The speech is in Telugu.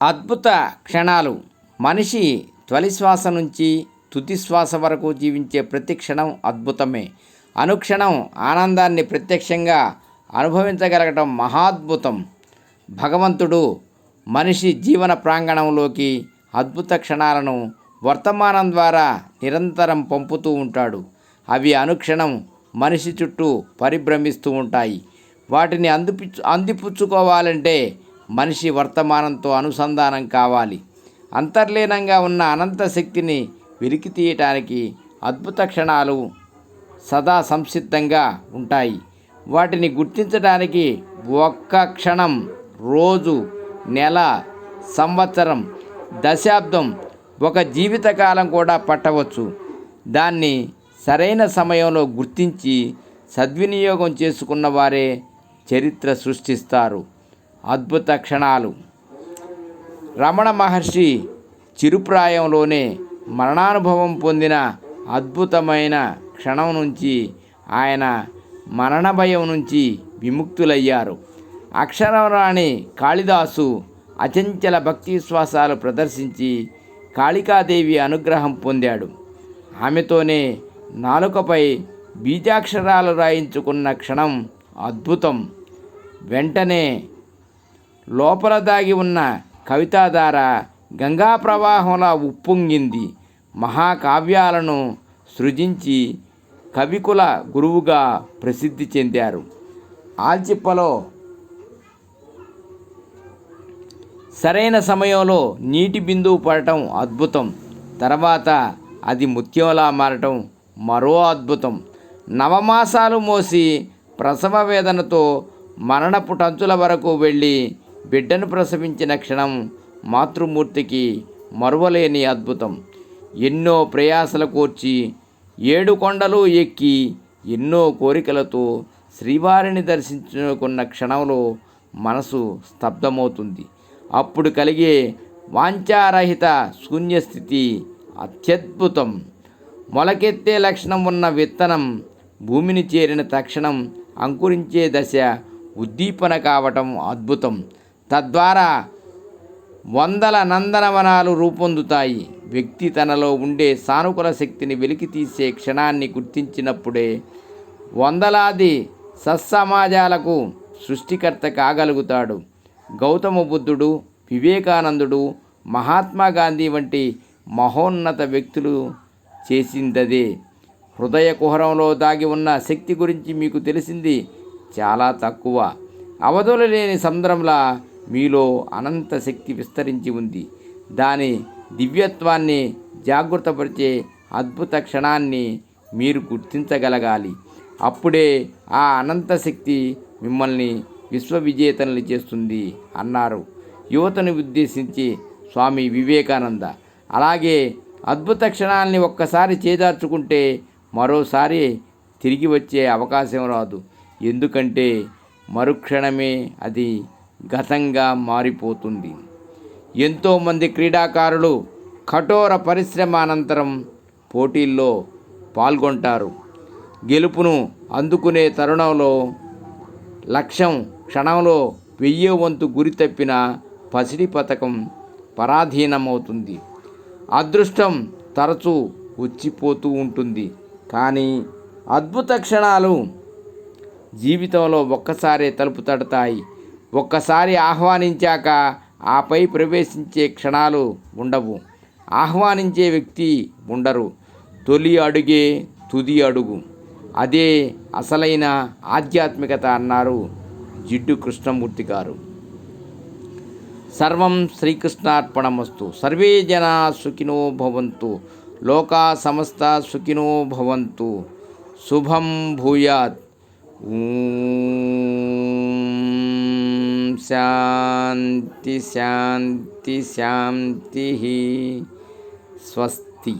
అద్భుత క్షణాలు. మనిషి తొలి శ్వాస నుంచి తుది శ్వాస వరకు జీవించే ప్రతి క్షణం అద్భుతమే. అనుక్షణం ఆనందాన్ని ప్రత్యక్షంగా అనుభవించగలగటం మహాద్భుతం. భగవంతుడు మనిషి జీవన ప్రాంగణంలోకి అద్భుత క్షణాలను వర్తమానం ద్వారా నిరంతరం పంపుతూ ఉంటాడు. అవి అనుక్షణం మనిషి చుట్టూ పరిభ్రమిస్తూ ఉంటాయి. వాటిని అందిపుచ్చుకోవాలంటే మనిషి వర్తమానంతో అనుసంధానం కావాలి. అంతర్లీనంగా ఉన్న అనంత శక్తిని వెలికి తీయటానికి అద్భుత క్షణాలు సదా సంసిద్ధంగా ఉంటాయి. వాటిని గుర్తించడానికి ఒక్క క్షణం, రోజు, నెల, సంవత్సరం, దశాబ్దం, ఒక జీవితకాలం కూడా పట్టవచ్చు. దాన్ని సరైన సమయంలో గుర్తించి సద్వినియోగం చేసుకున్న వారే చరిత్ర సృష్టిస్తారు. అద్భుత క్షణాలు. రమణ మహర్షి చిరుప్రాయంలోనే మరణానుభవం పొందిన అద్భుతమైన క్షణం నుంచి ఆయన మరణ భయం నుంచి విముక్తులయ్యారు. అక్షరరాణి కాళిదాసు అచంచల భక్తి విశ్వాసాలు ప్రదర్శించి కాళికాదేవి అనుగ్రహం పొందాడు. ఆమెతోనే నాలుకపై బీజాక్షరాలు రాయించుకున్న క్షణం అద్భుతం. వెంటనే లోపల దాగి ఉన్న కవితాధార గంగా ప్రవాహంలా ఉప్పొంగింది. మహాకావ్యాలను సృజించి కవికుల గురువుగా ప్రసిద్ధి చెందారు. ఆల్చిప్పలో సరైన సమయంలో నీటి బిందువు పడటం అద్భుతం. తర్వాత అది ముత్యంలా మారటం మరో అద్భుతం. నవమాసాలు మోసి ప్రసవ వేదనతో మరణపు టంచుల వరకు వెళ్ళి బిడ్డను ప్రసవించిన క్షణం మాతృమూర్తికి మరువలేని అద్భుతం. ఎన్నో ప్రయాసలు కోర్చి 7 కొండలు ఎక్కి ఎన్నో కోరికలతో శ్రీవారిని దర్శించుకున్న క్షణంలో మనసు స్తబ్దమవుతుంది. అప్పుడు కలిగే వాంఛారహిత శూన్యస్థితి అత్యద్భుతం. మొలకెత్తే లక్షణం ఉన్న విత్తనం భూమిని చేరిన తక్షణం అంకురించే దశ ఉద్దీపన కావటం అద్భుతం. తద్వారా వందల నందనవనాలు రూపొందుతాయి. వ్యక్తి తనలో ఉండే సానుకూల శక్తిని వెలికితీసే క్షణాన్ని గుర్తించినప్పుడే వందలాది సత్సమాజాలకు సృష్టికర్త కాగలుగుతాడు. గౌతమ బుద్ధుడు, వివేకానందుడు, మహాత్మా గాంధీ వంటి మహోన్నత వ్యక్తులు చేసిందదే. హృదయ కుహరంలో దాగి ఉన్న శక్తి గురించి మీకు తెలిసింది చాలా తక్కువ. అవధులు లేని సముద్రంలా మీలో అనంత శక్తి విస్తరించి ఉంది. దాని దివ్యత్వాన్ని జాగృతపరిచే అద్భుత క్షణాన్ని మీరు గుర్తించగలగాలి. అప్పుడే ఆ అనంత శక్తి మిమ్మల్ని విశ్వవిజేతల్ని చేస్తుంది అన్నారు యువతను ఉద్దేశించి స్వామి వివేకానంద. అలాగే అద్భుత క్షణాల్ని ఒక్కసారి చేజార్చుకుంటే మరోసారి తిరిగి వచ్చే అవకాశం రాదు. ఎందుకంటే మరుక్షణమే అది గతంగా మారిపోతుంది. ఎంతోమంది క్రీడాకారులు కఠోర పరిశ్రమ అనంతరం పోటీల్లో పాల్గొంటారు. గెలుపును అందుకునే తరుణంలో లక్ష్యం క్షణంలో 1000వ వంతు గురి తప్పిన పసిడి పథకం పరాధీనమవుతుంది. అదృష్టం తరచూ వచ్చిపోతూ ఉంటుంది. కానీ అద్భుత క్షణాలు జీవితంలో ఒక్కసారే తలుపు తడతాయి. ఒక్కసారి ఆహ్వానించాక ఆపై ప్రవేశించే క్షణాలు ఉండవు. ఆహ్వానించే వ్యక్తి ఉండరు. తొలి అడుగే తుది అడుగు. అదే అసలైన ఆధ్యాత్మికత అన్నారు జిడ్డు కృష్ణమూర్తి గారు. సర్వం శ్రీకృష్ణార్పణమస్తు. సర్వే జనా సుఖినో భవంతు. లోకా సమస్త సుఖినో భవంతు. శుభం భూయాత్. శాంతి శాంతి శాంతి. స్వస్తి.